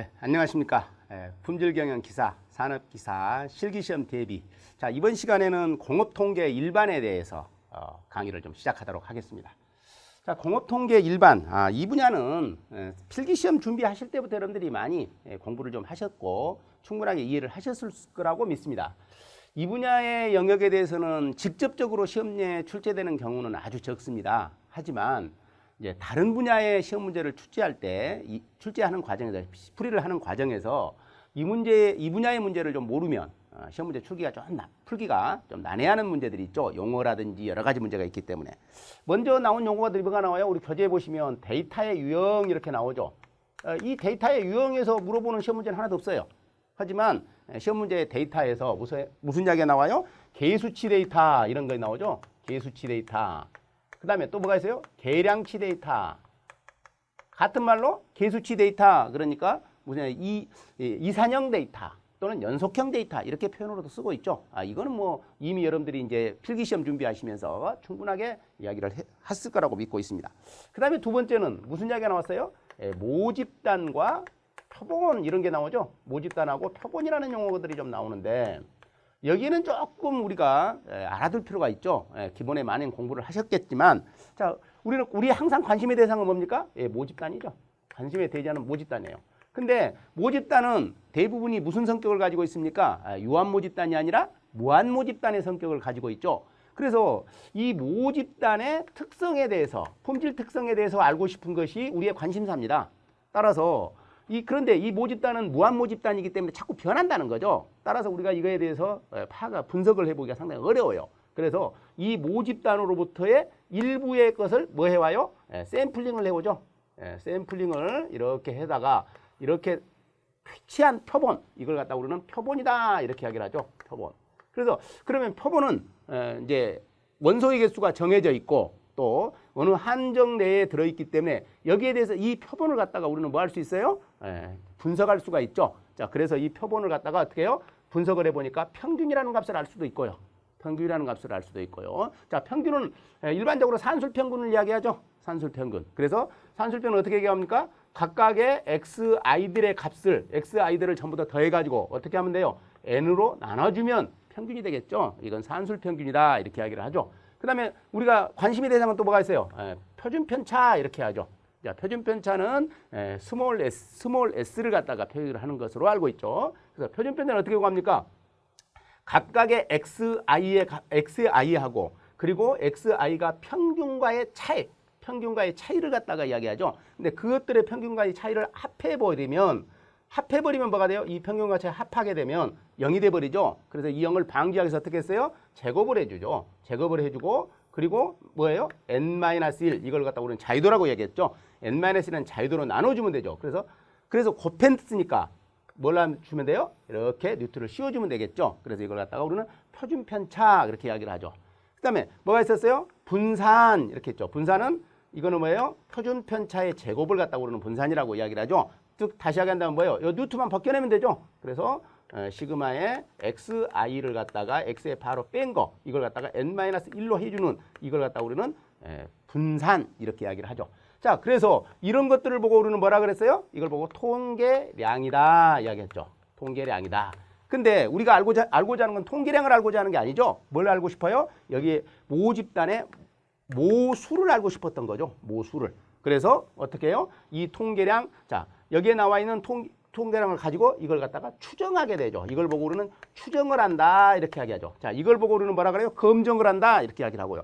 네, 안녕하십니까. 품질경영 기사, 산업기사, 실기시험 대비. 자, 이번 시간에는 공업통계 일반에 대해서 강의를 좀 시작하도록 하겠습니다. 자, 공업통계 일반. 이 분야는 필기시험 준비하실 때부터 여러분들이 많이 공부를 좀 하셨고 충분하게 이해를 하셨을 거라고 믿습니다. 이 분야의 영역에 대해서는 직접적으로 시험에 출제되는 경우는 아주 적습니다. 하지만 이제 다른 분야의 시험 문제를 출제할 때 출제하는 과정에서 풀이를 하는 과정에서 이 분야의 문제를 좀 모르면 시험 문제 풀기가 좀 난해하는 문제들이 있죠. 용어라든지 여러 가지 문제가 있기 때문에 먼저 나온 용어가 뭐가 나와요? 우리 교재에 보시면 데이터의 유형 이렇게 나오죠. 이 데이터의 유형에서 물어보는 시험 문제는 하나도 없어요. 하지만 시험 문제의 데이터에서 무슨 이야기가 나와요? 계수치 데이터 이런 거 나오죠. 계수치 데이터. 그 다음에 또 뭐가 있어요? 계량치 데이터. 같은 말로 계수치 데이터, 그러니까 무슨 이산형 데이터 또는 연속형 데이터 이렇게 표현으로도 쓰고 있죠. 이거는 뭐 이미 여러분들이 이제 필기시험 준비하시면서 충분하게 이야기를 했을 거라고 믿고 있습니다. 그 다음에 두 번째는 무슨 이야기가 나왔어요? 모집단과 표본 이런 게 나오죠. 모집단하고 표본이라는 용어들이 좀 나오는데 여기는 조금 우리가 알아둘 필요가 있죠. 기본에 많은 공부를 하셨겠지만, 자, 우리 항상 관심의 대상은 뭡니까? 모집단이죠. 관심의 대상은 모집단이에요. 근데 모집단은 대부분이 무슨 성격을 가지고 있습니까? 유한 모집단이 아니라 무한 모집단의 성격을 가지고 있죠. 그래서 이 모집단의 특성에 대해서, 품질 특성에 대해서 알고 싶은 것이 우리의 관심사입니다. 따라서 그런데 이 모집단은 무한 모집단이기 때문에 자꾸 변한다는 거죠. 따라서 우리가 이거에 대해서 분석을 해보기가 상당히 어려워요. 그래서 이 모집단으로부터의 일부의 것을 뭐 해와요? 샘플링을 해오죠. 샘플링을 이렇게 해다가 이렇게 취한 표본, 이걸 갖다 우리는 표본이다 이렇게 이야기를 하죠. 표본. 그래서 그러면 표본은 이제 원소의 개수가 정해져 있고 또 어느 한정 내에 들어있기 때문에 여기에 대해서 이 표본을 갖다가 우리는 뭐 할 수 있어요? 분석할 수가 있죠. 자, 그래서 이 표본을 갖다가 어떻게 해요? 분석을 해보니까 평균이라는 값을 알 수도 있고요. 평균이라는 값을 알 수도 있고요. 자, 평균은 일반적으로 산술평균을 이야기하죠. 산술평균. 그래서 산술평균은 어떻게 얘기합니까? 각각의 xi들의 값을, xi들을 전부 다 더해가지고 어떻게 하면 돼요? n으로 나눠주면 평균이 되겠죠. 이건 산술평균이다 이렇게 이야기를 하죠. 그 다음에 우리가 관심의 대상은 또 뭐가 있어요? 표준편차 이렇게 하죠. 자, 표준편차는 스몰 s를 갖다가 표기를 하는 것으로 알고 있죠. 그래서 표준편차는 어떻게 구합니까? 각각의 xi하고 그리고 xi가 평균과의 차이를 갖다가 이야기하죠. 근데 그것들의 평균과의 차이를 합해버리면 뭐가 돼요? 이 평균과 차이 합하게 되면 0이 돼버리죠. 그래서 이 0을 방지하기 위해서 어떻게 했어요? 제곱을 해주죠. 제곱을 해주고 그리고 뭐예요? n-1 이걸 갖다 우리는 자유도라고 얘기했죠. n-1은 자유도로 나눠주면 되죠. 그래서 곱펜트니까 뭘 주면 돼요? 이렇게 뉴트를 씌워주면 되겠죠. 그래서 이걸 갖다가 우리는 표준편차 그렇게 이야기를 하죠. 그 다음에 뭐가 있었어요? 분산 이렇게 했죠. 분산은 이거는 뭐예요? 표준편차의 제곱을 갖다가 우리는 분산이라고 이야기를 하죠. 즉 다시 하겠다면 뭐예요? 이 뉴트만 벗겨내면 되죠. 그래서 시그마의 xi를 갖다가 x에 바로 뺀 거 이걸 갖다가 n-1로 해주는 이걸 갖다가 우리는 분산 이렇게 이야기를 하죠. 자, 그래서 이런 것들을 보고 우리는 뭐라 그랬어요? 이걸 보고 통계량이다 이야기했죠. 통계량이다. 근데 우리가 알고자 하는 건 통계량을 알고자 하는 게 아니죠. 뭘 알고 싶어요? 여기 모집단의 모수를 알고 싶었던 거죠. 모수를. 그래서 어떻게 해요? 이 통계량, 자, 여기에 나와 있는 통계량을 가지고 이걸 갖다가 추정하게 되죠. 이걸 보고 우리는 추정을 한다 이렇게 이야기하죠. 자, 이걸 보고 우리는 뭐라 그래요? 검정을 한다 이렇게 이야기를 하고요.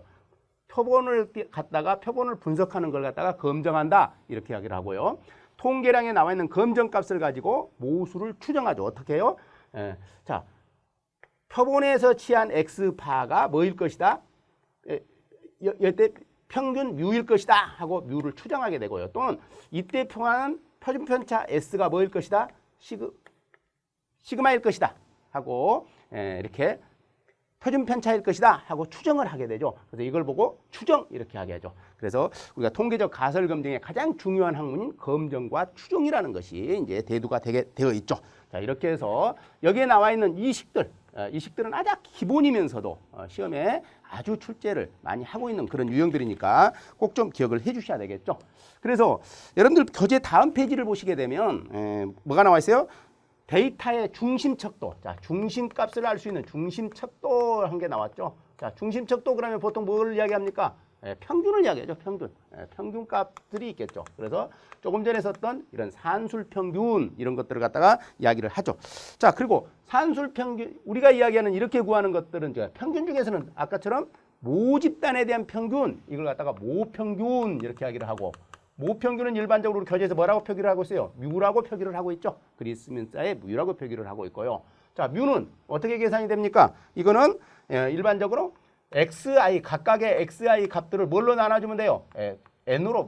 표본을 분석하는 걸 갖다가 검정한다 이렇게 이야기를 하고요. 통계량에 나와 있는 검정값을 가지고 모수를 추정하죠. 어떻게 해요? 자, 표본에서 취한 x파가 뭐일 것이다? 이때 평균 뮤일 것이다 하고 뮤를 추정하게 되고요. 또는 이때 표하는 표준편차 s가 뭐일 것이다? 시그마일 것이다 하고 이렇게 표준편차일 것이다 하고 추정을 하게 되죠. 그래서 이걸 보고 추정 이렇게 하게 하죠. 그래서 우리가 통계적 가설 검증의 가장 중요한 학문인 검정과 추정이라는 것이 이제 대두가 되어 있죠. 자, 이렇게 해서 여기에 나와 있는 이 식들 이 식들은 아주 기본이면서도 시험에 아주 출제를 많이 하고 있는 그런 유형들이니까 꼭 좀 기억을 해 주셔야 되겠죠. 그래서 여러분들 교재 다음 페이지를 보시게 되면 뭐가 나와 있어요? 데이터의 중심척도. 자, 중심값을 알 수 있는 중심척도 한 게 나왔죠. 자, 중심척도 그러면 보통 뭘 이야기합니까? 평균을 이야기하죠. 평균. 평균값들이 있겠죠. 그래서 조금 전에 썼던 이런 산술평균 이런 것들을 갖다가 이야기를 하죠. 자, 그리고 산술평균 우리가 이야기하는 이렇게 구하는 것들은 평균 중에서는 아까처럼 모집단에 대한 평균 이걸 갖다가 모평균 이렇게 이야기를 하고 모평균은 일반적으로 교재에서 뭐라고 표기를 하고 있어요? 뮤라고 표기를 하고 있죠. 그리스 문자에 뮤라고 표기를 하고 있고요. 자, 뮤는 어떻게 계산이 됩니까? 이거는 일반적으로 xi 각각의 xi 값들을 뭘로 나눠주면 돼요? n으로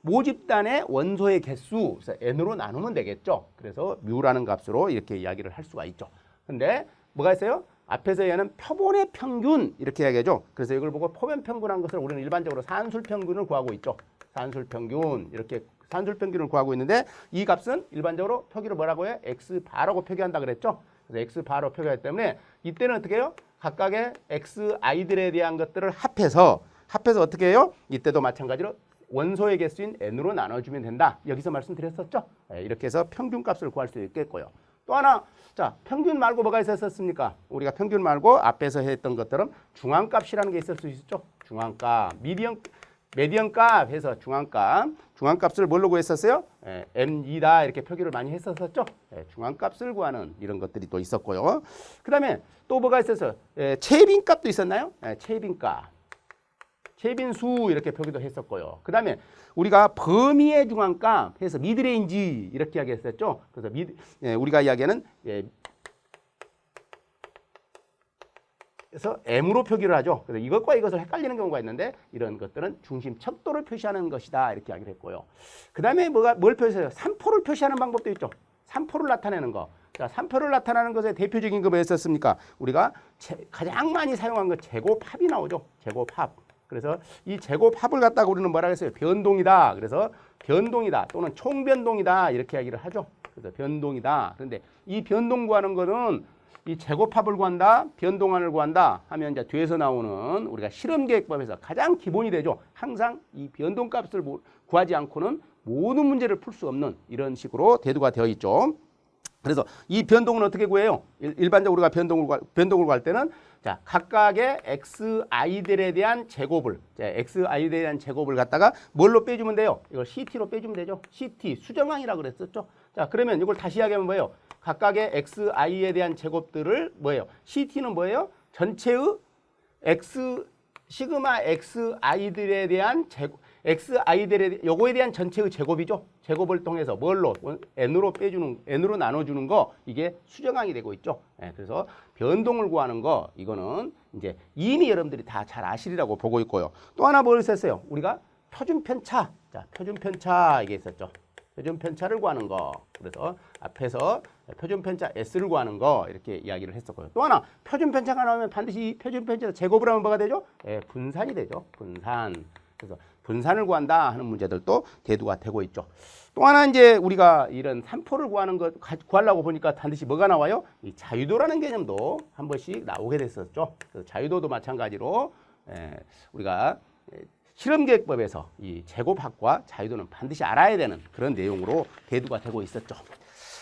모집단의 원소의 개수 그래서 n으로 나누면 되겠죠. 그래서 뮤라는 값으로 이렇게 이야기를 할 수가 있죠. 근데 뭐가 있어요? 앞에서 얘는 표본의 평균 이렇게 이야기하죠. 그래서 이걸 보고 표본 평균한 것을 우리는 일반적으로 산술 평균을 구하고 있죠. 산술 평균 이렇게 산술 평균을 구하고 있는데 이 값은 일반적으로 표기를 뭐라고 해요? x바라고 표기한다 그랬죠. 그래서 x바로 표기하기 때문에 이때는 어떻게 해요? 각각의 xi들에 대한 것들을 합해서 어떻게 해요? 이때도 마찬가지로 원소의 개수인 n으로 나눠주면 된다. 여기서 말씀드렸었죠. 이렇게 해서 평균값을 구할 수 있겠고요. 또 하나, 자, 평균 말고 뭐가 있었습니까? 우리가 평균 말고 앞에서 했던 것처럼 중앙값이라는 게 있을 수 있었죠. 중앙값, 메디언값 해서 중앙값을 뭘로 구했었어요? m2다 이렇게 표기를 많이 했었었죠. 중앙값을 구하는 이런 것들이 또 있었고요. 그 다음에 또 뭐가 있었어요? 최빈값도 있었나요? 최빈값. 최빈수 이렇게 표기도 했었고요. 그 다음에 우리가 범위의 중앙값 해서 미드레인지 이렇게 이야기했었죠. 그래서 우리가 이야기하는 그래서 m으로 표기를 하죠. 그래서 이것과 이것을 헷갈리는 경우가 있는데 이런 것들은 중심 척도를 표시하는 것이다 이렇게 이야기를 했고요. 그 다음에 뭘 표시해요? 산포를 표시하는 방법도 있죠. 산포를 나타내는 거. 자, 산포를 나타내는 것의 대표적인 거 뭐였었습니까? 우리가 가장 많이 사용한 거 제곱합이 나오죠. 제곱합. 그래서 이 제곱합을 갖다가 우리는 뭐라고 했어요? 변동이다. 그래서 변동이다 또는 총변동이다 이렇게 이야기를 하죠. 그래서 변동이다. 그런데 이 변동 구하는 거는 이 제곱합을 구한다, 변동안을 구한다 하면 이제 뒤에서 나오는 우리가 실험계획법에서 가장 기본이 되죠. 항상 이 변동값을 구하지 않고는 모든 문제를 풀 수 없는 이런 식으로 대두가 되어 있죠. 그래서 이 변동은 어떻게 구해요? 일반적으로 우리가 변동을 구할 때는 자, 각각의 xi들에 대한 제곱을 xi들에 대한 제곱을 갖다가 뭘로 빼주면 돼요? 이걸 ct로 빼주면 되죠. ct 수정항이라고 그랬었죠. 자, 그러면 이걸 다시 이야기하면 뭐예요? 각각의 xi에 대한 제곱들을 뭐예요? ct는 뭐예요? 전체의 시그마 xi들에 대한 제곱 요거에 대한 전체의 제곱이죠. 제곱을 통해서 뭘로 n으로 나눠주는 거 이게 수정항이 되고 있죠. 그래서 변동을 구하는 거 이거는 이제 이미 여러분들이 다 잘 아시리라고 보고 있고요. 또 하나 뭘 썼어요? 우리가 표준편차. 자, 표준편차 이게 있었죠. 표준편차를 구하는 거. 그래서 앞에서 표준편차 S를 구하는 거 이렇게 이야기를 했었고요. 또 하나 표준편차가 나오면 반드시 이 표준편차 제곱을 하면 뭐가 되죠? 분산이 되죠. 분산. 그래서 분산을 구한다 하는 문제들도 대두가 되고 있죠. 또 하나 이제 우리가 이런 산포를 구하려고 보니까 반드시 뭐가 나와요? 이 자유도라는 개념도 한 번씩 나오게 됐었죠. 그래서 자유도도 마찬가지로 우리가 실험계획법에서 이 제곱합과 자유도는 반드시 알아야 되는 그런 내용으로 대두가 되고 있었죠.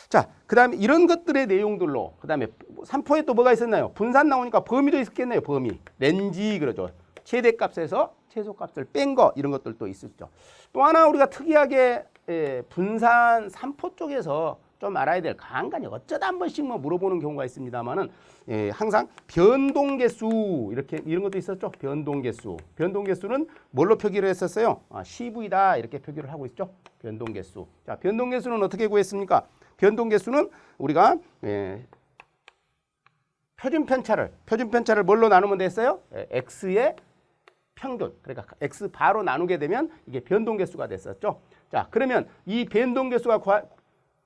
자, 그 다음에 이런 것들의 내용들로 그 다음에 산포에 또 뭐가 있었나요? 분산 나오니까 범위도 있었겠네요. 범위. 렌지 그러죠. 최대값에서 최소값을 뺀 거 이런 것들도 있었죠. 또 하나 우리가 특이하게 분산 산포 쪽에서 좀 알아야 될 간간히 어쩌다 한 번씩 뭐 물어보는 경우가 있습니다만은 항상 변동개수 이런 것도 있었죠. 변동개수는 뭘로 표기를 했었어요? CV다 이렇게 표기를 하고 있죠. 변동개수. 자, 변동개수는 어떻게 구했습니까? 변동개수는 우리가 표준편차를 뭘로 나누면 됐어요? x의 평균. 그러니까 x바로 나누게 되면 이게 변동개수가 됐었죠. 자, 그러면 이 변동개수가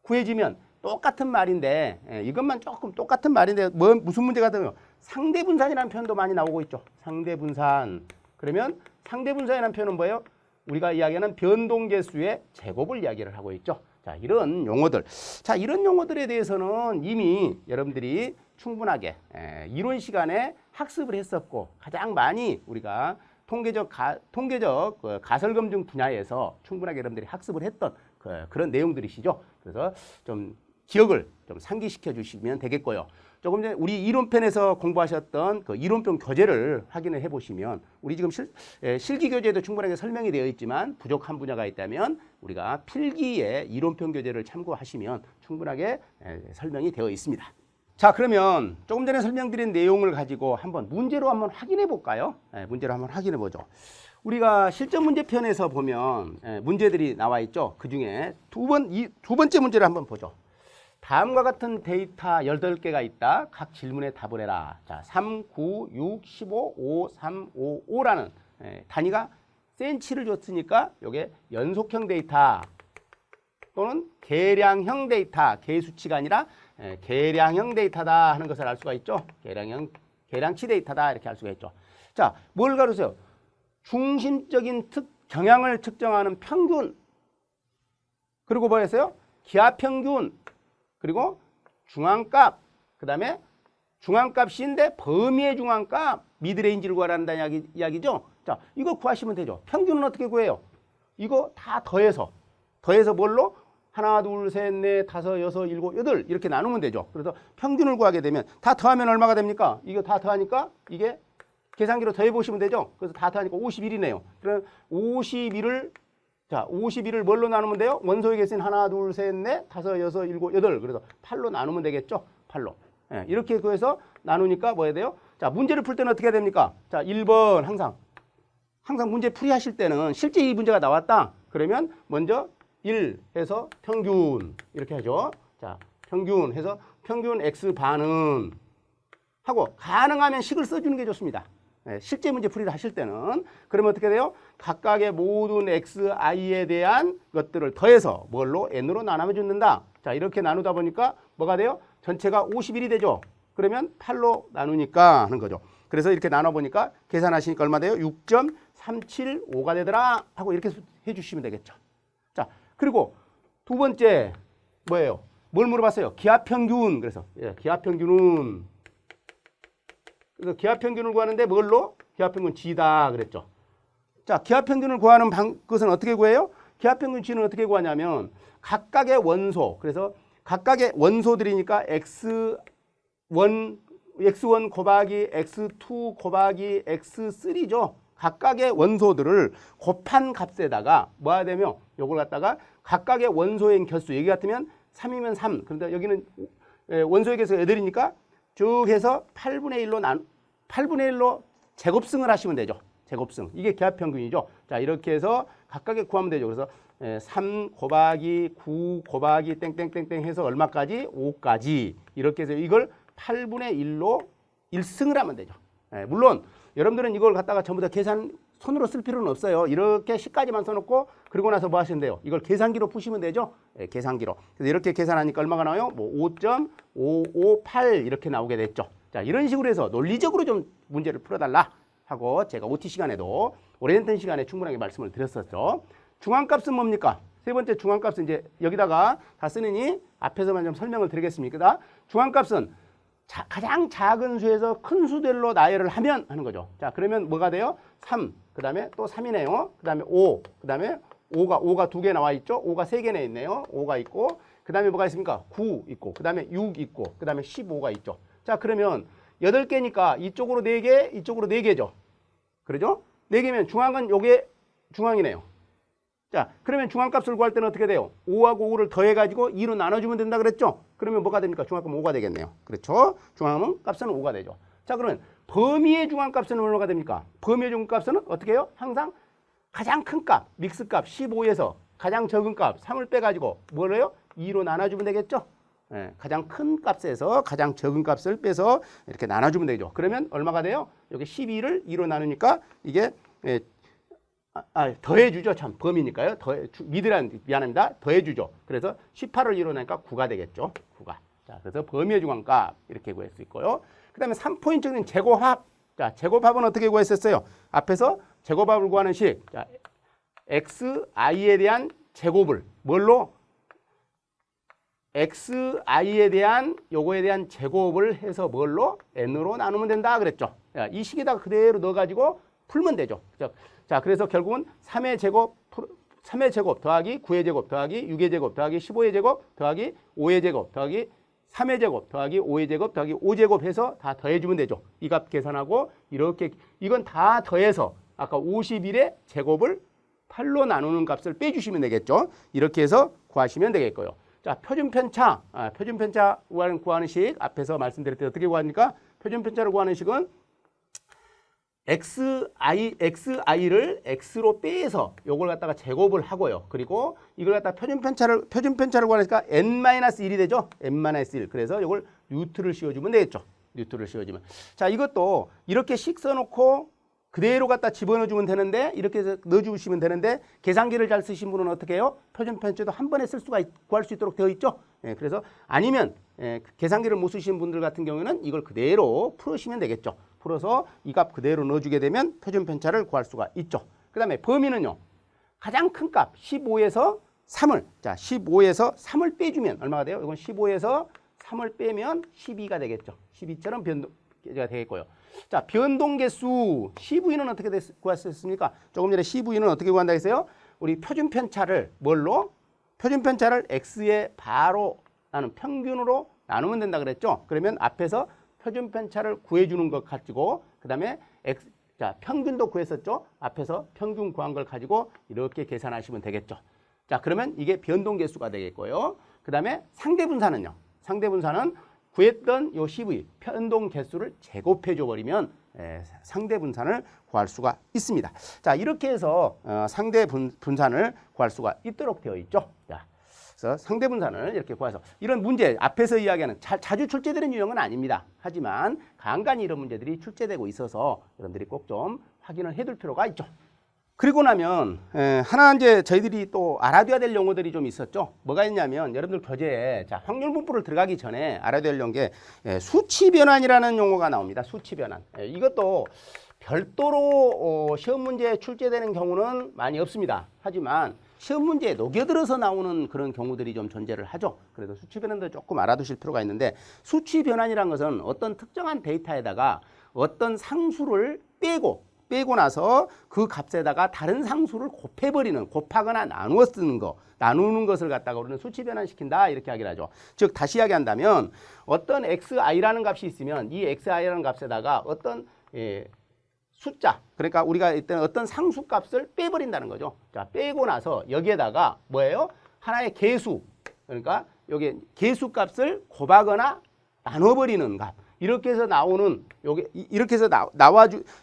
구해지면 똑같은 말인데 이것만 조금 똑같은 말인데 무슨 문제가 되면 상대분산이라는 표현도 많이 나오고 있죠. 상대분산. 그러면 상대분산이라는 표현은 뭐예요? 우리가 이야기하는 변동개수의 제곱을 이야기를 하고 있죠. 자, 이런 용어들. 자, 이런 용어들에 대해서는 이미 여러분들이 충분하게 이론 시간에 학습을 했었고 가장 많이 우리가 통계적 가설 검증 분야에서 충분하게 여러분들이 학습을 했던 그런 내용들이시죠. 그래서 좀 기억을 좀 상기시켜 주시면 되겠고요. 조금 전에 우리 이론편에서 공부하셨던 그 이론편 교재를 확인을 해보시면 우리 지금 실기 교재도 충분하게 설명이 되어 있지만 부족한 분야가 있다면 우리가 필기의 이론편 교재를 참고하시면 충분하게 설명이 되어 있습니다. 자, 그러면 조금 전에 설명드린 내용을 가지고 한번 문제로 한번 확인해 볼까요? 문제로 한번 확인해 보죠. 우리가 실전 문제편에서 보면 문제들이 나와 있죠. 그 중에 두 번째 문제를 한번 보죠. 다음과 같은 데이터 18개가 있다. 각 질문에 답을 해라. 자, 3, 9, 6, 15, 5, 3, 5, 5라는 단위가 센치를 줬으니까 이게 연속형 데이터 또는 계량형 데이터, 개수치가 아니라 계량형 데이터다 하는 것을 알 수가 있죠. 계량치 데이터다 이렇게 알 수가 있죠. 자, 뭘 가르쳐요? 중심적인 경향을 측정하는 평균, 그리고 뭐 했어요? 기하평균, 그리고 중앙값, 그 다음에 중앙값인데 범위의 중앙값, 미드레인지를 구하라는 이야기죠. 자, 이거 구하시면 되죠. 평균은 어떻게 구해요? 이거 다 더해서 뭘로? 하나, 둘, 셋, 넷, 다섯, 여섯, 일곱, 여덟 이렇게 나누면 되죠. 그래서 평균을 구하게 되면 다 더하면 얼마가 됩니까? 이거 다 더하니까 이게 계산기로 더해보시면 되죠. 그래서 다 더하니까 51이네요. 그럼 51을 뭘로 나누면 돼요? 원소의 개수는 하나, 둘, 셋, 넷, 다섯, 여섯, 일곱, 여덟. 그래서 8로 나누면 되겠죠? 8로. 이렇게 구해서 나누니까 뭐 해야 돼요? 자, 문제를 풀 때는 어떻게 해야 됩니까? 자, 1번 항상 문제 풀이하실 때는 실제 이 문제가 나왔다. 그러면 먼저 1 해서 평균 이렇게 하죠. 자, 평균 해서 평균 x반은 하고 가능하면 식을 써주는 게 좋습니다. 실제 문제 풀이를 하실 때는 그러면 어떻게 돼요? 각각의 모든 xi에 대한 것들을 더해서 뭘로? n으로 나눠 준다. 자, 이렇게 나누다 보니까 뭐가 돼요? 전체가 51이 되죠. 그러면 8로 나누니까 하는 거죠. 그래서 이렇게 나눠보니까 계산하시니까 얼마 돼요? 6.375가 되더라 하고 이렇게 해주시면 되겠죠. 자, 그리고 두 번째 뭐예요? 뭘 물어봤어요? 기하평균. 그래서 기하평균은 그래서 기하평균을 구하는데 뭘로? 기하평균 G다 그랬죠. 자, 기하평균을 구하는 것은 어떻게 구해요? 기하평균 G는 어떻게 구하냐면 각각의 원소, 그래서 각각의 원소들이니까 x1 곱하기 x2 곱하기 x3죠. 각각의 원소들을 곱한 값에다가 뭐 해야 되며 요걸 갖다가 각각의 원소의 개수, 여기 같으면 3이면 3, 그런데 여기는 원소의 개수가 8이니까 쭉 해서 8분의 1로 제곱승을 하시면 되죠. 제곱승. 이게 기하평균이죠. 자, 이렇게 해서 각각의 구하면 되죠. 그래서 3 곱하기 9 곱하기 땡땡땡땡 해서 얼마까지? 5까지. 이렇게 해서 이걸 8분의 1로 1승을 하면 되죠. 물론 여러분들은 이걸 갖다가 전부 다 계산 손으로 쓸 필요는 없어요. 이렇게 10까지만 써놓고 그리고 나서 뭐 하시면 돼요? 이걸 계산기로 푸시면 되죠. 계산기로. 그래서 이렇게 계산하니까 얼마가 나와요? 뭐 5.558 이렇게 나오게 됐죠. 자, 이런 식으로 해서 논리적으로 좀 문제를 풀어달라 하고 제가 OT 시간에도 오리엔테이션 시간에 충분하게 말씀을 드렸었죠. 중앙값은 뭡니까? 세 번째 중앙값은 이제 여기다가 다 쓰느니 앞에서만 좀 설명을 드리겠습니다. 중앙값은 가장 작은 수에서 큰 수들로 나열을 하면 하는 거죠. 자, 그러면 뭐가 돼요? 3, 그 다음에 또 3이네요. 그 다음에 5, 그 다음에 5가 2개 나와 있죠. 5가 3개나 있네요. 5가 있고, 그 다음에 뭐가 있습니까? 9 있고, 그 다음에 6 있고, 그 다음에 15가 있죠. 자, 그러면 8개니까 이쪽으로 4개, 이쪽으로 4개죠. 그러죠? 4개면 중앙은 요게 중앙이네요. 자, 그러면 중앙값을 구할 때는 어떻게 돼요? 5하고 5를 더해가지고 2로 나눠주면 된다 그랬죠? 그러면 뭐가 됩니까? 중앙값은 5가 되겠네요. 그렇죠? 중앙값은 5가 되죠. 자, 그러면 범위의 중앙값은 얼마가 됩니까? 범위의 중앙값은 어떻게 해요? 항상 가장 큰 값, 믹스값 15에서 가장 적은 값 3을 빼가지고 뭘 해요? 2로 나눠주면 되겠죠? 가장 큰 값에서 가장 적은 값을 빼서 이렇게 나눠주면 되죠. 그러면 얼마가 돼요? 여기 12를 2로 나누니까 이게 더해주죠. 참 범위니까요. 미안합니다. 더해주죠. 그래서 18을 2로 나니까 9가 되겠죠. 9가. 자, 그래서 범위의 중앙값 이렇게 구할 수 있고요. 그 다음에 3포인트는 제곱합. 자, 제곱합은 어떻게 구했었어요? 앞에서 제곱합을 구하는 식. 자, xi에 대한 제곱을 뭘로? xi에 대한 요거에 대한 제곱을 해서 뭘로? n으로 나누면 된다 그랬죠. 이 식에다가 그대로 넣어가지고 풀면 되죠. 자, 그래서 결국은 3의 제곱 더하기 9의 제곱 더하기 6의 제곱 더하기 15의 제곱 더하기 5의 제곱 더하기 3의 제곱 더하기 5의 제곱 더하기 5제곱 해서 다 더해주면 되죠. 이 값 계산하고 이렇게 이건 다 더해서 아까 51의 제곱을 8로 나누는 값을 빼주시면 되겠죠. 이렇게 해서 구하시면 되겠고요. 자, 표준편차 구하는 식 앞에서 말씀드렸듯이 어떻게 구합니까? 표준편차를 구하는 식은 xi를 x로 빼서 요걸 갖다가 제곱을 하고요. 그리고 이걸 갖다 표준편차를 구하니까 n-1이 되죠. n-1. 그래서 요걸 뉴트를 씌워주면 되겠죠. 뉴트를 씌워주면. 자, 이것도 이렇게 식 써놓고 그대로 갖다 집어넣어주면 되는데 이렇게 해서 넣어주시면 되는데 계산기를 잘 쓰신 분은 어떻게 해요? 표준편차도 한 번에 구할 수 있도록 되어 있죠. 그래서 아니면 계산기를 못 쓰시는 분들 같은 경우에는 이걸 그대로 풀으시면 되겠죠. 풀어서 이 값 그대로 넣어주게 되면 표준편차를 구할 수가 있죠. 그 다음에 범위는요. 가장 큰 값 15에서 3을 자 15에서 3을 빼주면 얼마가 돼요? 이건 15에서 3을 빼면 12가 되겠죠. 12처럼 변동가 되겠고요. 자, 변동 개수 CV는 어떻게 구했습니까? 조금 전에 CV는 어떻게 구한다 했어요? 우리 표준편차를 뭘로? 표준편차를 x의 바로 나는 평균으로 나누면 된다 그랬죠? 그러면 앞에서 표준편차를 구해주는 것 가지고 그 다음에 자, 평균도 구했었죠? 앞에서 평균 구한 걸 가지고 이렇게 계산하시면 되겠죠. 자, 그러면 이게 변동 개수가 되겠고요. 그 다음에 상대분사는요. 상대분사는 구했던 요 CV 변동 개수를 제곱해 줘 버리면 상대분산을 구할 수가 있습니다. 자, 이렇게 해서 상대분산을 구할 수가 있도록 되어 있죠. 자, 그래서 상대분산을 이렇게 구해서 이런 문제 앞에서 이야기하는 자주 출제되는 유형은 아닙니다. 하지만 간간히 이런 문제들이 출제되고 있어서 여러분들이 꼭 좀 확인을 해둘 필요가 있죠. 그리고 나면 하나 이제 저희들이 또 알아둬야 될 용어들이 좀 있었죠. 뭐가 있냐면 여러분들 교재에 자, 확률 분포를 들어가기 전에 알아둬야 될 게 수치 변환이라는 용어가 나옵니다. 수치 변환. 이것도 별도로 시험 문제에 출제되는 경우는 많이 없습니다. 하지만 시험 문제에 녹여들어서 나오는 그런 경우들이 좀 존재를 하죠. 그래서 수치 변환도 조금 알아두실 필요가 있는데 수치 변환이라는 것은 어떤 특정한 데이터에다가 어떤 상수를 빼고 나서 그 값에다가 다른 상수를 곱해버리는, 곱하거나 나누어 쓰는 거, 나누는 것을 갖다가 우리는 수치 변환시킨다 이렇게 하기를 하죠. 즉 다시 이야기한다면 어떤 xi라는 값이 있으면 이 xi라는 값에다가 어떤 숫자, 그러니까 우리가 일단 어떤 상수 값을 빼버린다는 거죠. 자, 빼고 나서 여기에다가 뭐예요? 하나의 개수, 그러니까 여기 개수 값을 곱하거나 나눠버리는 값. 이렇게 해서 나오는 요게 이렇게 해서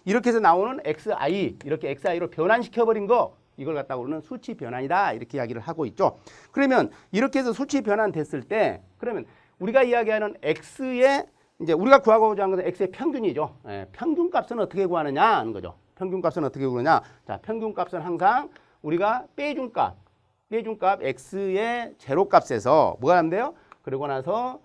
이렇게 해서 나오는 xi 이렇게 xi로 변환시켜 버린 거 이걸 갖다가 우리는 수치 변환이다 이렇게 이야기를 하고 있죠. 그러면 이렇게 해서 수치 변환됐을 때 그러면 우리가 이야기하는 x의 이제 우리가 구하고자 하는 것은 x의 평균이죠. 평균 값은 어떻게 구하느냐 하는 거죠. 평균 값은 어떻게 구하느냐? 자, 평균 값은 항상 우리가 빼준 값 x의 제로 값에서 뭐가 하면 돼요? 그리고 나서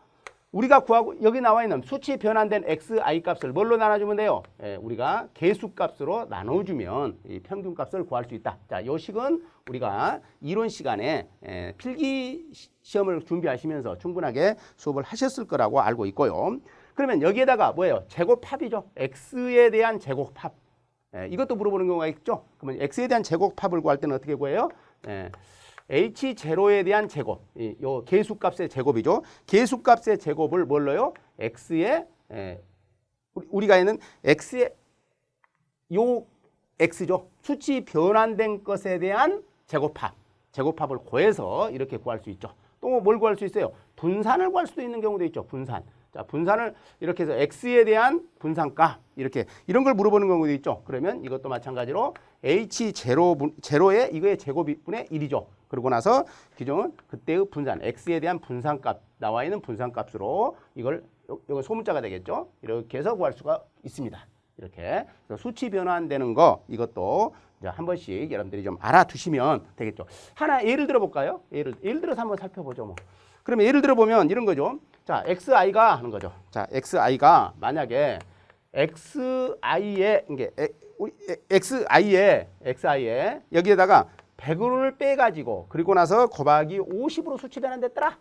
우리가 구하고 여기 나와 있는 수치 변환된 xi 값을 뭘로 나눠주면 돼요? 우리가 개수 값으로 나눠주면 이 평균 값을 구할 수 있다. 자, 요 식은 우리가 이론 시간에 필기 시험을 준비하시면서 충분하게 수업을 하셨을 거라고 알고 있고요. 그러면 여기에다가 뭐예요? 제곱합이죠. x에 대한 제곱합. 이것도 물어보는 경우가 있죠. 그러면 x에 대한 제곱합을 구할 때는 어떻게 구해요? h0에 대한 제곱, 요 개수값의 제곱이죠. 개수값의 제곱을 뭘로요? x의 우리가 있는 x의 요 x죠. 수치 변환된 것에 대한 제곱합을 구해서 이렇게 구할 수 있죠. 또 뭘 구할 수 있어요? 분산을 구할 수도 있는 경우도 있죠. 분산. 자, 분산을 이렇게 해서 x에 대한 분산값 이런 걸 물어보는 경우도 있죠. 그러면 이것도 마찬가지로 h0에 이거의 제곱분의 1이죠. 그러고 나서 기존은 그때의 분산, x에 대한 분산값, 나와 있는 분산값으로 이걸 소문자가 되겠죠. 이렇게 해서 구할 수가 있습니다. 이렇게 그래서 수치 변환되는 거 이것도 이제 한 번씩 여러분들이 좀 알아두시면 되겠죠. 하나 예를 들어 볼까요? 예를 들어서 한번 살펴보죠. 뭐. 그러면 예를 들어 보면 이런 거죠. 자, xi가 하는 거죠. 자, xi가 만약에 xi에 이게 xi에 여기에다가 100을 빼가지고 그리고 나서 곱하기 50으로 수치 변환됐더라.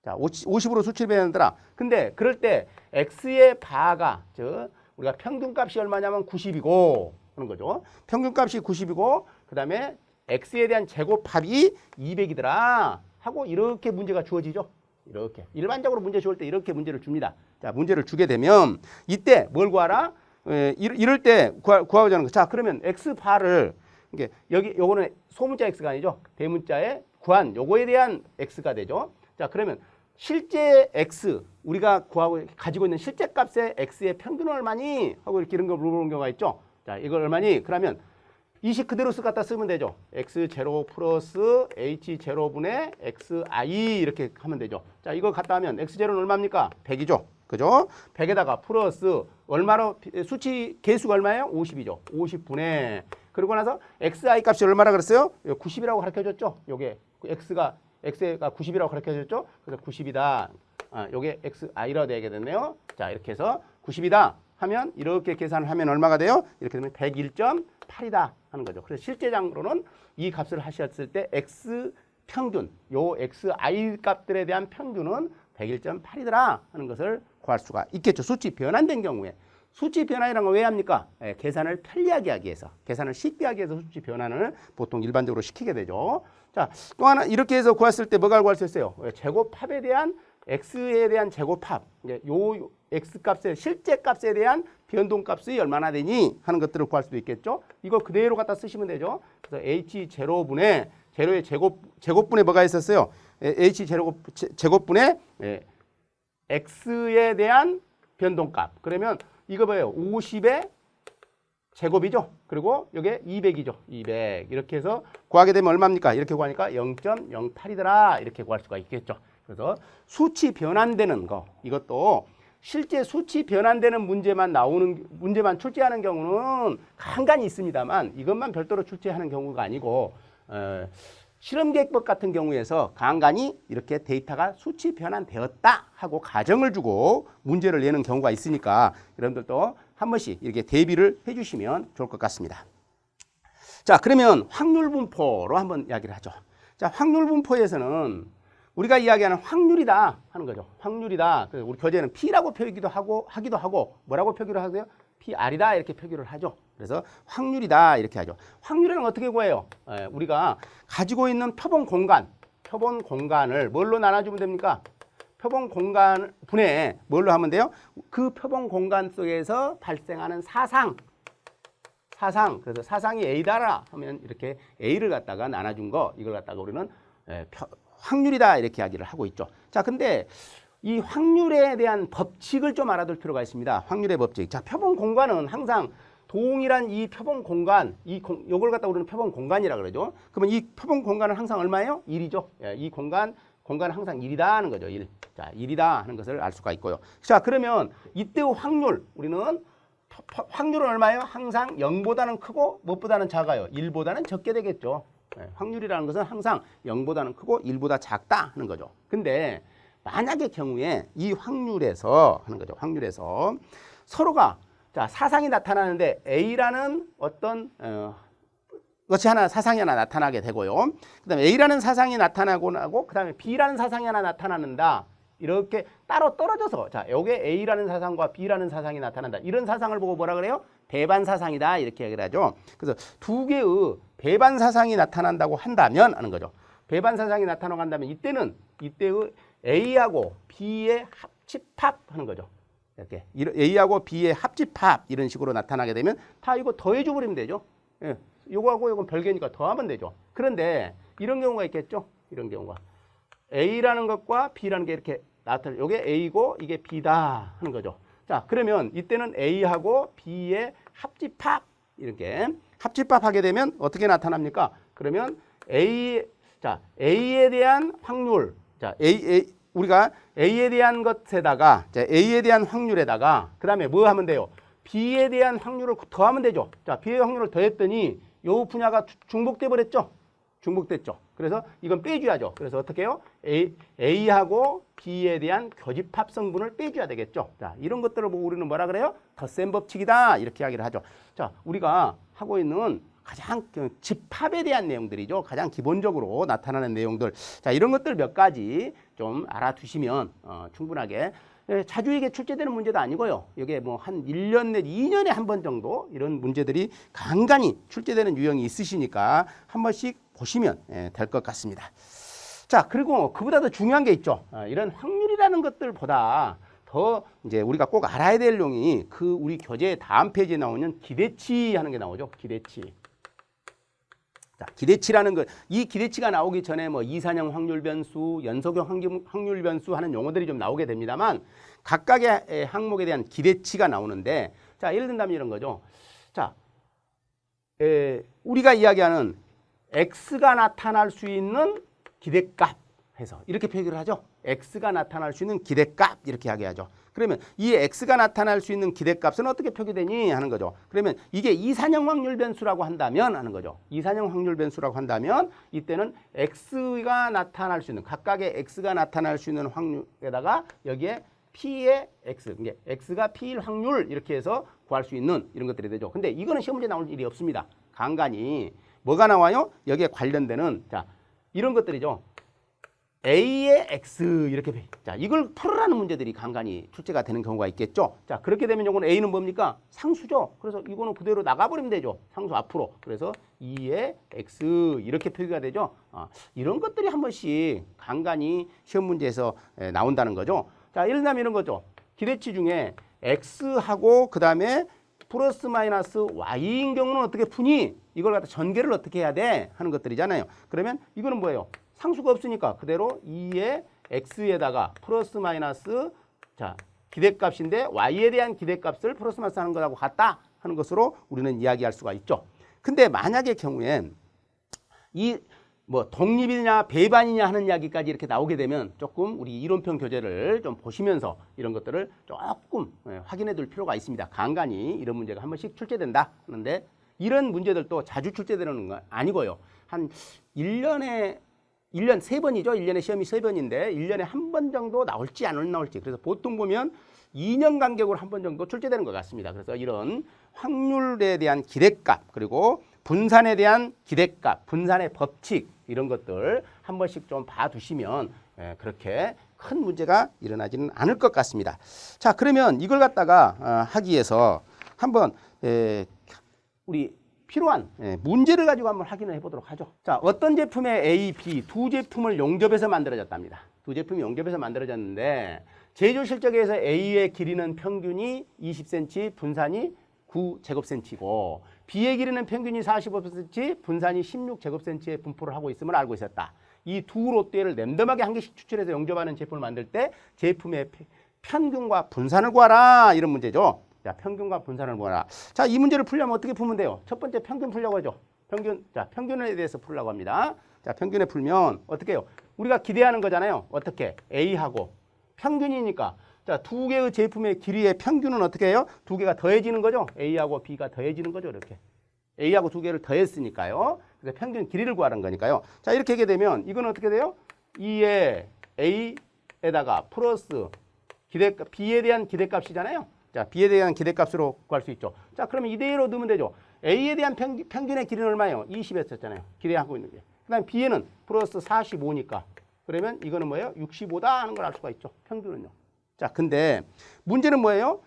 자, 50으로 수치를 배웠더라. 근데 그럴 때 x의 바가 즉 우리가 평균값이 얼마냐면 90이고 하는 거죠. 평균값이 90이고 그다음에 x에 대한 제곱합이 200이더라 하고 이렇게 문제가 주어지죠. 이렇게 일반적으로 문제 주을 때 이렇게 문제를 줍니다. 자, 문제를 주게 되면 이때 뭘 구하라? 이럴 때 구하고자 하는 거. 자, 그러면 x 바를 이게 여기 요거는 소문자 x가 아니죠. 대문자의 구한 요거에 대한 x가 되죠. 자, 그러면 실제 x 우리가 가지고 있는 실제 값의 x의 평균은 얼마니? 하고 이렇게 이런 거 물어보는 경우가 있죠. 자, 이걸 얼마니? 그러면 이식 그대로 갖다 쓰면 되죠. x0 플러스 h0분의 xi 이렇게 하면 되죠. 자, 이거 갖다 하면 x0는 얼마입니까? 100이죠. 그죠? 100에다가 플러스 얼마로 수치 개수가 얼마예요? 50이죠. 50분의 그러고 나서 xi 값이 얼마라 그랬어요? 90이라고 가르쳐 줬죠. 요게 x가 90이라고 가르쳐 줬죠. 그래서 90이다. 요게 xi라고 되게 됐네요. 자, 이렇게 해서 90이다 하면 이렇게 계산을 하면 얼마가 돼요? 이렇게 되면 101.8이다 하는 거죠. 그래서 실제적으로는 이 값을 하셨을 때 x 평균, 요 xi 값들에 대한 평균은 101.8이더라 하는 것을 구할 수가 있겠죠. 수치 변환된 경우에. 수치 변환이라는 건 왜 합니까? 계산을 편리하게 하기 위해서, 계산을 쉽게 하기 위해서 수치 변환을 보통 일반적으로 시키게 되죠. 자, 또 하나 이렇게 해서 구했을 때 뭐가 구할 수 있어요? 제곱합에 대한 x에 대한 제곱합, 요 x 값의 실제 값에 대한 변동값이 얼마나 되니 하는 것들을 구할 수도 있겠죠. 이거 그대로 갖다 쓰시면 되죠. 그래서 h0분의 제로의 제곱분에 뭐가 있었어요? h 제곱분의 x에 대한 변동값. 그러면 이거 봐요. 50의 제곱이죠. 그리고 이게 200이죠. 200. 이렇게 해서 구하게 되면 얼마입니까? 이렇게 구하니까 0.08이더라. 이렇게 구할 수가 있겠죠. 그래서 수치 변환되는 거. 이것도 실제 수치 변환되는 문제만 출제하는 경우는 간간히 있습니다만 이것만 별도로 출제하는 경우가 아니고 실험계획법 같은 경우에서 간간히 이렇게 데이터가 수치 변환되었다 하고 가정을 주고 문제를 내는 경우가 있으니까 여러분들도 한 번씩 이렇게 대비를 해주시면 좋을 것 같습니다. 자, 그러면 확률분포로 한번 이야기를 하죠. 자, 확률분포에서는 우리가 이야기하는 확률이다 하는 거죠. 확률이다. 그래서 우리 교재는 P라고 표기도 하기도 하고 뭐라고 표기를 하세요? PR이다 이렇게 표기를 하죠. 그래서 확률이다 이렇게 하죠. 확률은 어떻게 구해요? 우리가 가지고 있는 표본 공간을 뭘로 나눠주면 됩니까? 표본 공간 분해 뭘로 하면 돼요? 그 표본 공간 속에서 발생하는 사상. 그래서 사상이 A다라 하면 이렇게 A를 갖다가 나눠준 거 이걸 갖다가 우리는 확률이다 이렇게 이야기를 하고 있죠. 자, 근데 이 확률에 대한 법칙을 좀 알아둘 필요가 있습니다. 확률의 법칙. 자, 표본 공간은 항상 동일한 이 표본 공간, 요걸 갖다 우리는 표본 공간이라 그러죠. 그러면 이 표본 공간은 항상 얼마예요? 1이죠. 이 공간은 항상 1이다 하는 거죠. 1. 자, 1이다 하는 것을 알 수가 있고요. 자, 그러면 이때의 확률, 우리는 확률은 얼마예요? 항상 0보다는 크고 무엇보다는 작아요. 1보다는 적게 되겠죠. 확률이라는 것은 항상 0보다는 크고 1보다 작다 하는 거죠. 근데 만약의 경우에 이 확률에서 하는 거죠. 확률에서 서로가 자, 사상이 나타나는데 A라는 어떤 것이 사상이 하나 나타나게 되고요. 그다음에 A라는 사상이 나타나고 그다음에 B라는 사상이 하나 나타나는다. 이렇게 따로 떨어져서 자, 요게 A라는 사상과 B라는 사상이 나타난다. 이런 사상을 보고 뭐라 그래요? 배반 사상이다. 이렇게 얘기를 하죠. 그래서 두 개의 배반 사상이 나타난다고 한다면 하는 거죠. 배반 사상이 나타나고 한다면 이때의 A하고 B의 합집합 하는 거죠. 이렇게 A하고 B의 합집합 이런 식으로 나타나게 되면 다 이거 더해줘 버리면 되죠. 예. 요거하고 요건 별개니까 더하면 되죠. 그런데 이런 경우가 있겠죠. 이런 경우가 A라는 것과 B라는 게 이렇게 나타나. 요게 A고 이게 B다 하는 거죠. 자, 그러면 이때는 A하고 B의 합집합 이렇게 합집합하게 되면 어떻게 나타납니까? 그러면 A에 대한 확률. 자, 우리가 A에 대한 것에다가 A에 대한 확률에다가 그다음에 뭐 하면 돼요? B에 대한 확률을 더하면 되죠. 자, B의 확률을 더했더니 요 분야가 중복돼 버렸죠. 중복됐죠. 그래서 이건 빼줘야죠. 그래서 어떻게 해요? A하고 B에 대한 교집합 성분을 빼줘야 되겠죠. 자, 이런 것들을 보고 우리는 뭐라 그래요? 덧셈 법칙이다. 이렇게 이야기를 하죠. 자, 우리가 하고 있는 가장 집합에 대한 내용들이죠. 가장 기본적으로 나타나는 내용들. 자, 이런 것들 몇 가지 좀 알아두시면 충분하게 자주 이게 출제되는 문제도 아니고요. 이게 뭐 한 1년 내 2년에 한 번 정도 이런 문제들이 간간히 출제되는 유형이 있으시니까 한 번씩 보시면 될 것 같습니다. 자, 그리고 그보다 더 중요한 게 있죠. 이런 확률이라는 것들보다 더 이제 우리가 꼭 알아야 될 내용이 그 우리 교재 다음 페이지에 나오는 기대치 하는 게 나오죠. 기대치. 자, 기대치라는 것, 이 기대치가 나오기 전에 뭐 이산형 확률 변수, 연속형 확률 변수 하는 용어들이 좀 나오게 됩니다만 각각의 항목에 대한 기대치가 나오는데, 자, 예를 든다면 이런 거죠. 자, 우리가 이야기하는 x가 나타날 수 있는 기대값 해서 이렇게 표기를 하죠. x가 나타날 수 있는 기대값 이렇게 이야기하죠. 그러면 이 x가 나타날 수 있는 기대값은 어떻게 표기되니 하는 거죠. 그러면 이게 이산형 확률 변수라고 한다면 하는 거죠. 이산형 확률 변수라고 한다면 이때는 x가 나타날 수 있는 각각의 x가 나타날 수 있는 확률에다가 여기에 p의 x, 이게 x가 p일 확률 이렇게 해서 구할 수 있는 이런 것들이 되죠. 근데 이거는 시험 문제 나올 일이 없습니다. 간간히 뭐가 나와요? 여기에 관련되는 자 이런 것들이죠. A의 X 이렇게 자 이걸 풀으라는 문제들이 간간히 출제가 되는 경우가 있겠죠. 자 그렇게 되면 이거는 A는 뭡니까? 상수죠. 그래서 이거는 그대로 나가버리면 되죠. 상수 앞으로. 그래서 2의 X 이렇게 표기가 되죠. 이런 것들이 한 번씩 간간히 시험 문제에서 나온다는 거죠. 자 예를 들면 이런 거죠. 기대치 중에 X하고 그 다음에 플러스 마이너스 Y인 경우는 어떻게 푸니? 이걸 갖다 전개를 어떻게 해야 돼? 하는 것들이잖아요. 그러면 이거는 뭐예요? 상수가 없으니까 그대로 2의 x에다가 플러스 마이너스 자 기대값인데 y에 대한 기대값을 플러스 마이너스 하는 것하고 같다 하는 것으로 우리는 이야기할 수가 있죠. 근데 만약의 경우엔 이 뭐 독립이냐 배반이냐 하는 이야기까지 이렇게 나오게 되면 조금 우리 이론평 교재를 좀 보시면서 이런 것들을 조금 확인해 둘 필요가 있습니다. 간간히 이런 문제가 한 번씩 출제된다 하는데 이런 문제들도 자주 출제되는 건 아니고요. 한 1년 3번이죠. 1년에 시험이 3번인데 1년에 한 번 정도 나올지 안 나올지. 그래서 보통 보면 2년 간격으로 한 번 정도 출제되는 것 같습니다. 그래서 이런 확률에 대한 기대값 그리고 분산에 대한 기대값, 분산의 법칙 이런 것들 한 번씩 좀 봐두시면 그렇게 큰 문제가 일어나지는 않을 것 같습니다. 자, 그러면 이걸 갖다가 하기 위해서 한번 우리 필요한 문제를 가지고 한번 확인을 해보도록 하죠. 자, 어떤 제품의 A, B 두 제품을 용접해서 만들어졌답니다. 두 제품이 용접해서 만들어졌는데 제조 실적에서 A의 길이는 평균이 20cm, 분산이 9제곱cm고 B의 길이는 평균이 45cm, 분산이 16제곱cm의 분포를 하고 있음을 알고 있었다. 이 두 롯데를 랜덤하게 한 개씩 추출해서 용접하는 제품을 만들 때 제품의 평균과 분산을 구하라 이런 문제죠. 자, 평균과 분산을 구하라. 자, 이 문제를 풀려면 어떻게 풀면 돼요? 첫 번째 평균 풀려고 하죠. 평균. 자, 평균에 대해서 풀려고 합니다. 자, 평균에 풀면 어떻게 해요? 우리가 기대하는 거잖아요. 어떻게? A하고 평균이니까. 자, 두 개의 제품의 길이의 평균은 어떻게 해요? 두 개가 더해지는 거죠. A하고 B가 더해지는 거죠. 이렇게. A하고 두 개를 더했으니까요. 그래서 평균 길이를 구하는 거니까요. 자, 이렇게 하게 되면 이건 어떻게 돼요? 2의 A에다가 플러스 기대값, B에 대한 기대값이잖아요. 자, B에 대한 기대값으로 구할 수 있죠. 자, 그러면 이대로 넣으면 되죠. A에 대한 평균의 길이는 얼마예요? 20였었잖아요. 기대하고 있는 게. 그 다음에 B에는 플러스 45니까. 그러면 이거는 뭐예요? 65다 하는 걸 알 수가 있죠. 평균은요. 자, 근데 문제는 뭐예요?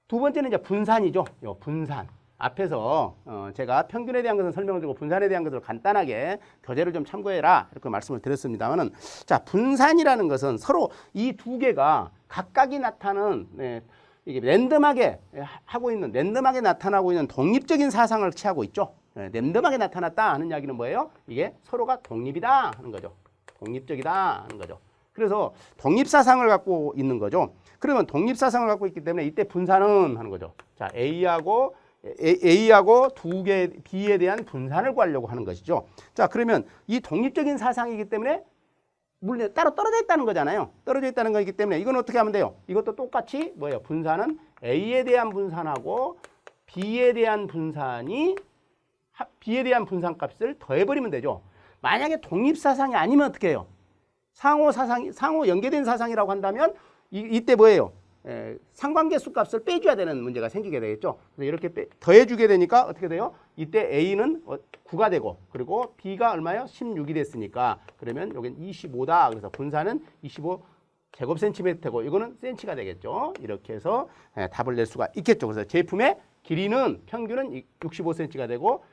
두 번째는 이제 분산이죠. 요 분산. 앞에서 제가 평균에 대한 것은 설명을 드리고 분산에 대한 것을 간단하게 교재를 좀 참고해라 이렇게 말씀을 드렸습니다만은 자, 분산이라는 것은 서로 이 두 개가 각각이 나타나는 이게 랜덤하게 하고 있는 랜덤하게 나타나고 있는 독립적인 사상을 취하고 있죠. 랜덤하게 나타났다 하는 이야기는 뭐예요? 이게 서로가 독립이다 하는 거죠. 독립적이다 하는 거죠. 그래서 독립사상을 갖고 있는 거죠. 그러면 독립사상을 갖고 있기 때문에 이때 분산은 하는 거죠. 자, A하고 두 개 B에 대한 분산을 구하려고 하는 것이죠. 자, 그러면 이 독립적인 사상이기 때문에 물론 따로 떨어져 있다는 거잖아요. 떨어져 있다는 거이기 때문에 이건 어떻게 하면 돼요? 이것도 똑같이 뭐예요? 분산은 A에 대한 분산하고 B에 대한 분산이 B에 대한 분산값을 더해버리면 되죠. 만약에 독립사상이 아니면 어떻게 해요? 상호 연계된 사상이라고 한다면 이때 뭐예요? 상관계수 값을 빼줘야 되는 문제가 생기게 되겠죠. 그래서 이렇게 더해주게 되니까 어떻게 돼요? 이때 A는 9가 되고 그리고 B가 얼마요? 16이 됐으니까 그러면 여긴 25다. 그래서 분산은 25 제곱센티미터고 이거는 센치가 되겠죠. 이렇게 해서 답을 낼 수가 있겠죠. 그래서 제품의 길이는 평균은 65cm가 되고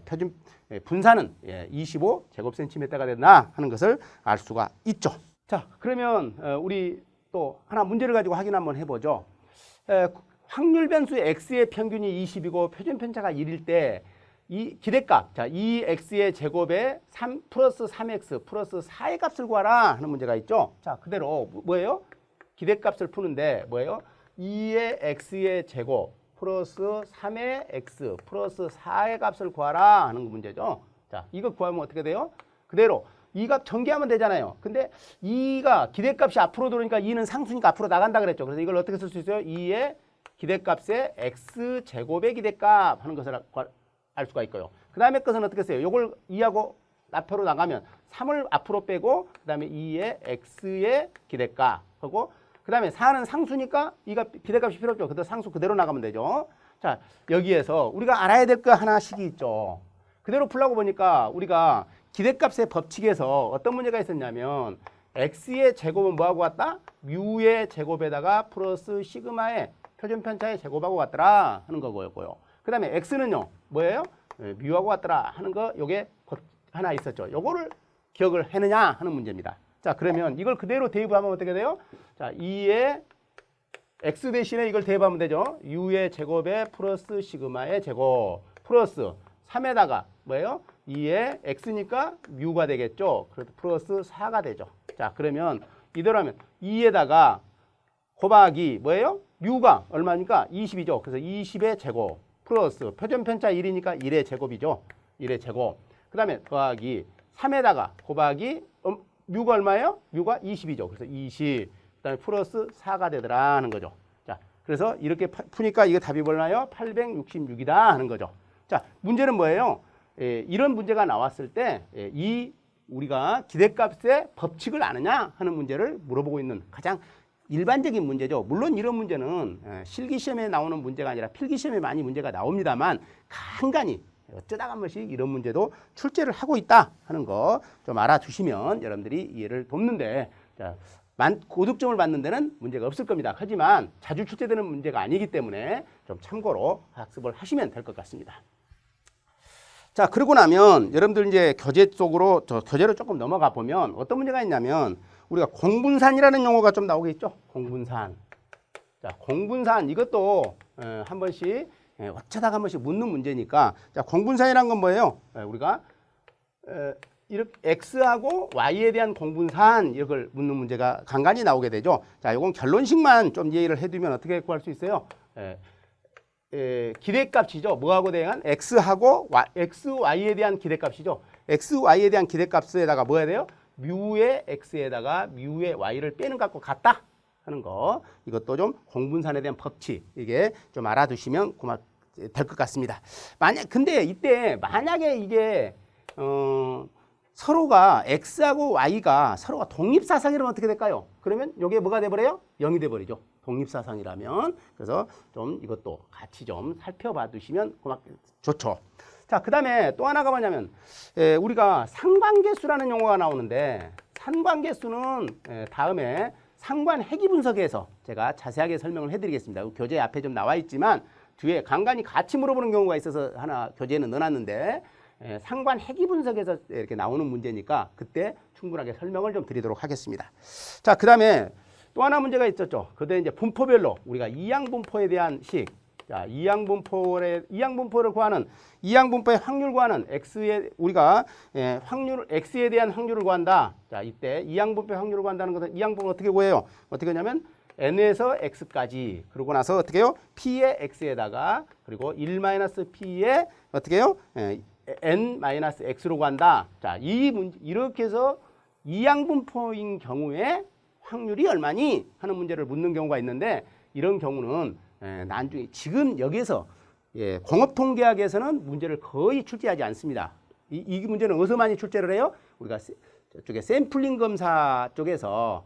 표준 분산은 25 제곱센티미터가 된다 하는 것을 알 수가 있죠. 자, 그러면 우리 또 하나 문제를 가지고 확인 한번 해보죠. 확률 변수 x의 평균이 20이고 표준 편차가 1일 때 이 기대값, 자, 2x의 제곱에 3 플러스 3x 플러스 4의 값을 구하라 하는 문제가 있죠. 자, 그대로 뭐예요? 기대값을 푸는데 뭐예요? 2의 x의 제곱 플러스 3의 x 플러스 4의 값을 구하라 하는 문제죠. 자, 이거 구하면 어떻게 돼요? 그대로 이 값 전개하면 되잖아요. 근데 2가 기대값이 앞으로 들어오니까 2는 상수니까 앞으로 나간다 그랬죠. 그래서 이걸 어떻게 쓸 수 있어요? 2의 기대값의 x 제곱의 기대값 하는 것을 알 수가 있고요. 그 다음에 것은 어떻게 써요? 이걸 2하고 앞으로 나가면 3을 앞으로 빼고 그 다음에 2의 x의 기대값 하고 그 다음에 4는 상수니까 이가 기대값이 필요 없죠. 그대로 상수 그대로 나가면 되죠. 자, 여기에서 우리가 알아야 될 거 하나씩이 있죠. 그대로 풀라고 보니까 우리가 기대값의 법칙에서 어떤 문제가 있었냐면 x의 제곱은 뭐하고 같다? 뮤의 제곱에다가 플러스 시그마의 표준편차의 제곱하고 같더라 하는 거고요. 그 다음에 x는요 뭐예요? 뮤하고 같더라 하는 거 요게 하나 있었죠. 요거를 기억을 해느냐 하는 문제입니다. 자, 그러면 이걸 그대로 대입하면 어떻게 돼요? 자, 2의 x 대신에 이걸 대입하면 되죠. u의 제곱에 플러스 시그마의 제곱 플러스 3에다가 뭐예요? 2의 x니까 뮤가 되겠죠. 그래서 플러스 4가 되죠. 자, 그러면 이대로 하면 2에다가 곱하기 뭐예요? 뮤가 얼마니까 20이죠. 그래서 20의 제곱 플러스 표준편차 1이니까 1의 제곱이죠. 1의 제곱. 그 다음에 더하기 3에다가 곱하기 뮤가 얼마예요? 뮤가 20이죠. 그래서 20. 그 다음에 플러스 4가 되더라 하는 거죠. 자, 그래서 이렇게 푸니까 이게 답이 뭐나요? 866이다 하는 거죠. 자, 문제는 뭐예요? 이런 문제가 나왔을 때 이 우리가 기대값의 법칙을 아느냐 하는 문제를 물어보고 있는 가장 일반적인 문제죠. 물론 이런 문제는 실기시험에 나오는 문제가 아니라 필기시험에 많이 문제가 나옵니다만 간간히 어쩌다가 한 번씩 이런 문제도 출제를 하고 있다 하는 거 좀 알아두시면 여러분들이 이해를 돕는데 고득점을 받는 데는 문제가 없을 겁니다. 하지만 자주 출제되는 문제가 아니기 때문에 좀 참고로 학습을 하시면 될 것 같습니다. 자, 그러고 나면 여러분들 이제 교재 쪽으로 교재로 조금 넘어가 보면 어떤 문제가 있냐면 우리가 공분산이라는 용어가 좀 나오겠죠. 공분산. 자, 공분산 이것도 한 번씩 어쩌다가 한 번씩 묻는 문제니까 자, 공분산이란 건 뭐예요? 우리가 이렇게 x하고 y에 대한 공분산 이걸 묻는 문제가 간간히 나오게 되죠. 자, 이건 결론식만 좀 이해를 해두면 어떻게 구할 수 있어요? 기대값이죠. 뭐하고 대한 x하고 x, y에 대한 기대값이죠. x, y에 대한 기대값에다가 뭐 해야 돼요? 뮤의 x에다가 뮤의 y를 빼는 값과 같다 하는 거. 이것도 좀 공분산에 대한 법칙 이게 좀 알아두시면 될 것 같습니다. 근데 이때 만약에 이게 서로가 x하고 y가 서로가 독립사상이라면 어떻게 될까요? 그러면 이게 뭐가 돼버려요? 0이 돼버리죠. 독립사상이라면. 그래서 좀 이것도 같이 좀 살펴봐 두시면 좋죠. 자, 그 다음에 또 하나가 뭐냐면 우리가 상관계수라는 용어가 나오는데 상관계수는 다음에 상관해기 분석에서 제가 자세하게 설명을 해드리겠습니다. 교재 앞에 좀 나와 있지만 뒤에 간간히 같이 물어보는 경우가 있어서 하나 교재에는 넣어놨는데 상관해기 분석에서 이렇게 나오는 문제니까 그때 충분하게 설명을 좀 드리도록 하겠습니다. 자, 그 다음에 또 하나 문제가 있었죠. 그때 이제 분포별로 우리가 이항분포에 대한 식. 자, 이항분포를 구하는 이항분포의 확률 구하는 x의 우리가 x에 대한 확률을 구한다. 자, 이때 이항분포의 확률을 구한다는 것은 이항분포를 어떻게 구해요? 어떻게 하냐면 n에서 x까지 그러고 나서 어떻게 해요? p의 x에다가 그리고 1-p의 어떻게 해요? n-x로 구한다. 자, 이렇게 해서 이항분포인 경우에 확률이 얼마니 하는 문제를 묻는 경우가 있는데 이런 경우는 나중에 지금 여기서 공업통계학에서는 문제를 거의 출제하지 않습니다. 이 문제는 어디서 많이 출제를 해요? 우리가 저쪽에 샘플링 검사 쪽에서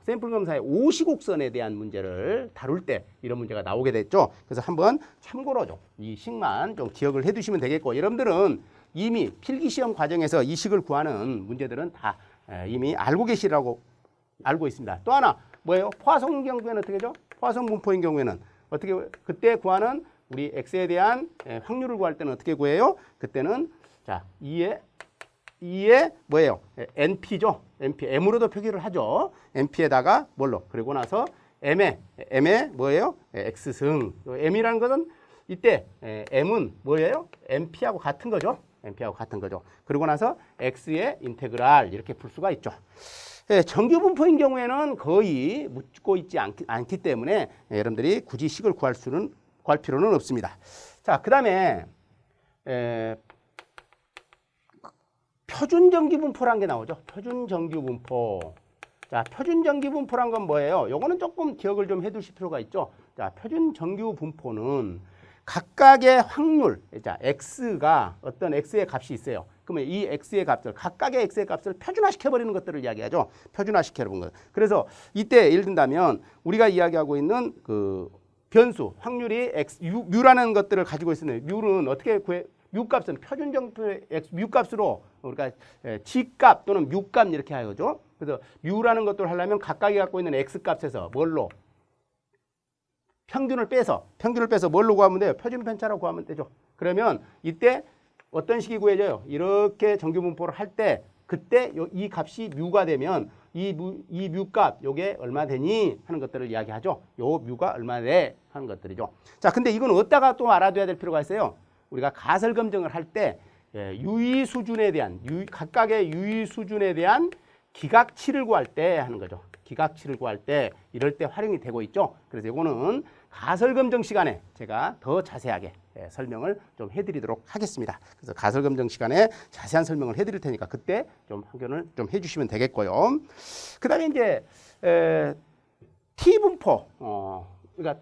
샘플 검사의 오시곡선에 대한 문제를 다룰 때 이런 문제가 나오게 됐죠. 그래서 한번 참고로 좀 이 식만 좀 기억을 해두시면 되겠고, 여러분들은 이미 필기시험 과정에서 이 식을 구하는 문제들은 다 이미 알고 계시라고 알고 있습니다. 또 하나 뭐예요? 포화성 경우에는 어떻게 하죠? 포화성 분포인 경우에는 어떻게 그때 구하는 우리 x에 대한 확률을 구할 때는 어떻게 구해요? 그때는 자 2에 뭐예요? np죠. np m으로도 표기를 하죠. np에다가 뭘로? 그리고 나서 m에 뭐예요? x승. m이라는 것은 이때 m은 뭐예요? np하고 같은 거죠. np하고 같은 거죠. 그리고 나서 x의 인테그랄 이렇게 풀 수가 있죠. 정규 분포인 경우에는 거의 묻고 있지 않기 때문에 여러분들이 굳이 식을 구할 필요는 없습니다. 자, 그다음에 표준정규분포라는 게 나오죠. 표준정규분포. 자, 표준정규분포란 건 뭐예요? 요거는 조금 기억을 좀 해두실 필요가 있죠. 자, 표준정규분포는 각각의 확률, 자, x가 어떤 x의 값이 있어요. 그러면 이 x의 값을 각각의 x의 값을 표준화시켜버리는 것들을 이야기하죠. 표준화시켜버리는 것. 그래서 이때 예를 든다면 우리가 이야기하고 있는 그 변수 확률이 뮤라는 것들을 가지고 있으면 뮤는 어떻게 구해? 뮤값은 표준정표의 뮤값으로 우리가 g값 또는 뮤값 이렇게 하죠. 그래서 뮤라는 것들을 하려면 각각이 갖고 있는 x값에서 뭘로? 평균을 빼서 뭘로 구하면 돼요? 표준편차로 구하면 되죠. 그러면 이때 어떤 식이 구해져요? 이렇게 정규분포를 할 때 그때 이 값이 뮤가 되면 이 뮤값 요게 얼마 되니 하는 것들을 이야기하죠. 요 뮤가 얼마 돼 하는 것들이죠. 자, 근데 이건 어디다가 또 알아둬야 될 필요가 있어요. 우리가 가설 검증을 할 때 유의 수준에 대한 각각의 유의 수준에 대한 기각치를 구할 때 하는 거죠. 기각치를 구할 때 이럴 때 활용이 되고 있죠. 그래서 이거는 가설 검증 시간에 제가 더 자세하게 설명을 좀 해드리도록 하겠습니다. 그래서 가설 검증 시간에 자세한 설명을 해드릴 테니까 그때 좀 확인을 좀 해주시면 되겠고요. 그다음에 이제 T분포, 그러니까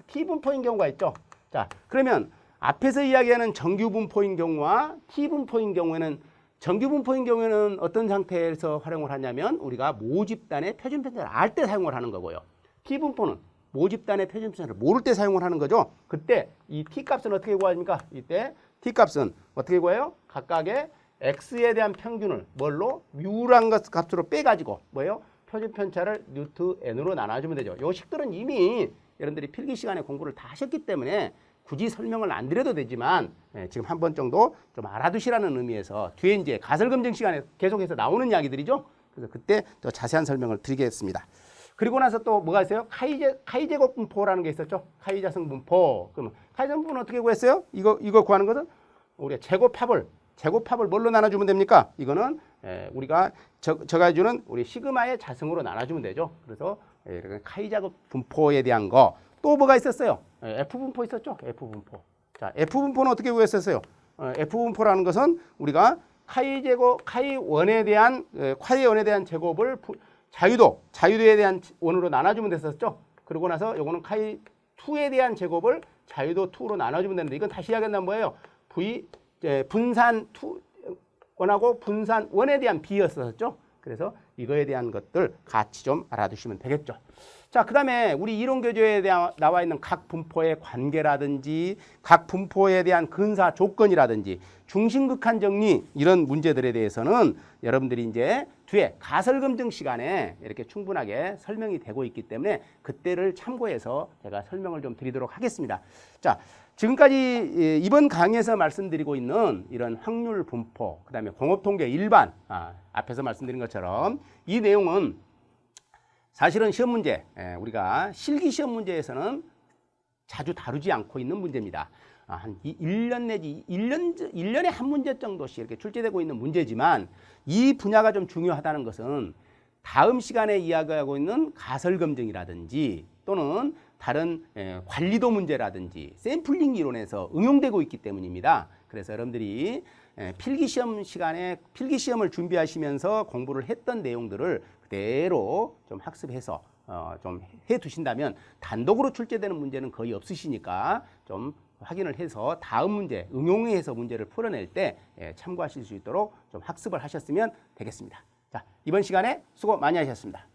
T분포인 경우가 있죠. 자, 그러면 앞에서 이야기하는 정규분포인 경우와 T분포인 경우에는 정규분포인 경우에는 어떤 상태에서 활용을 하냐면 우리가 모집단의 표준편차를 알 때 사용을 하는 거고요. T분포는 모집단의 표준편차를 모를 때 사용을 하는 거죠. 그때 이 T값은 어떻게 구합니까? 이때 T값은 어떻게 구해요? 각각의 X에 대한 평균을 뭘로? 뮤란 값으로 빼가지고 뭐예요? 표준편차를 루트 N으로 나눠주면 되죠. 요 식들은 이미 여러분들이 필기 시간에 공부를 다 하셨기 때문에 굳이 설명을 안 드려도 되지만 지금 한 번 정도 좀 알아두시라는 의미에서 뒤에 이제 가설 검증 시간에 계속해서 나오는 이야기들이죠. 그래서 그때 더 자세한 설명을 드리겠습니다. 그리고 나서 또 뭐가 있어요? 카이제곱 분포라는 게 있었죠. 카이자성 분포. 그러면 카이자성 분포는 어떻게 구했어요? 이거 구하는 것은 우리가 제곱합을 뭘로 나눠주면 됩니까? 이거는 우리가 적어주는 우리 시그마의 자승으로 나눠주면 되죠. 그래서 카이제곱 분포에 대한 거. 또 뭐가 있었어요? F분포 있었죠? F분포. 자, F분포는 어떻게 구했었어요? F분포라는 것은 우리가 카이1에 대한 제곱을 자유도에 대한 원으로 나눠주면 됐었죠? 그러고 나서 요거는 카이2에 대한 제곱을 자유도 2로 나눠주면 되는데 이건 다시 이야기한다면 뭐예요? 분산 1하고 분산 1에 대한 비였었죠? 그래서 이거에 대한 것들 같이 좀 알아두시면 되겠죠. 자, 그 다음에 우리 이론교재에 나와 있는 각 분포의 관계라든지 각 분포에 대한 근사 조건이라든지 중심극한 정리 이런 문제들에 대해서는 여러분들이 이제 뒤에 가설 검증 시간에 이렇게 충분하게 설명이 되고 있기 때문에 그때를 참고해서 제가 설명을 좀 드리도록 하겠습니다. 자, 지금까지 이번 강의에서 말씀드리고 있는 이런 확률 분포, 그 다음에 공업통계 일반, 앞에서 말씀드린 것처럼 이 내용은 사실은 시험 문제, 우리가 실기 시험 문제에서는 자주 다루지 않고 있는 문제입니다. 한 1년 내지 1년에 한 문제 정도씩 이렇게 출제되고 있는 문제지만 이 분야가 좀 중요하다는 것은 다음 시간에 이야기하고 있는 가설 검증이라든지 또는 다른 관리도 문제라든지 샘플링 이론에서 응용되고 있기 때문입니다. 그래서 여러분들이 필기시험을 준비하시면서 공부를 했던 내용들을 그대로 좀 학습해서 좀 해두신다면 단독으로 출제되는 문제는 거의 없으시니까 좀 확인을 해서 다음 문제, 응용해서 문제를 풀어낼 때 참고하실 수 있도록 좀 학습을 하셨으면 되겠습니다. 자, 이번 시간에 수고 많이 하셨습니다.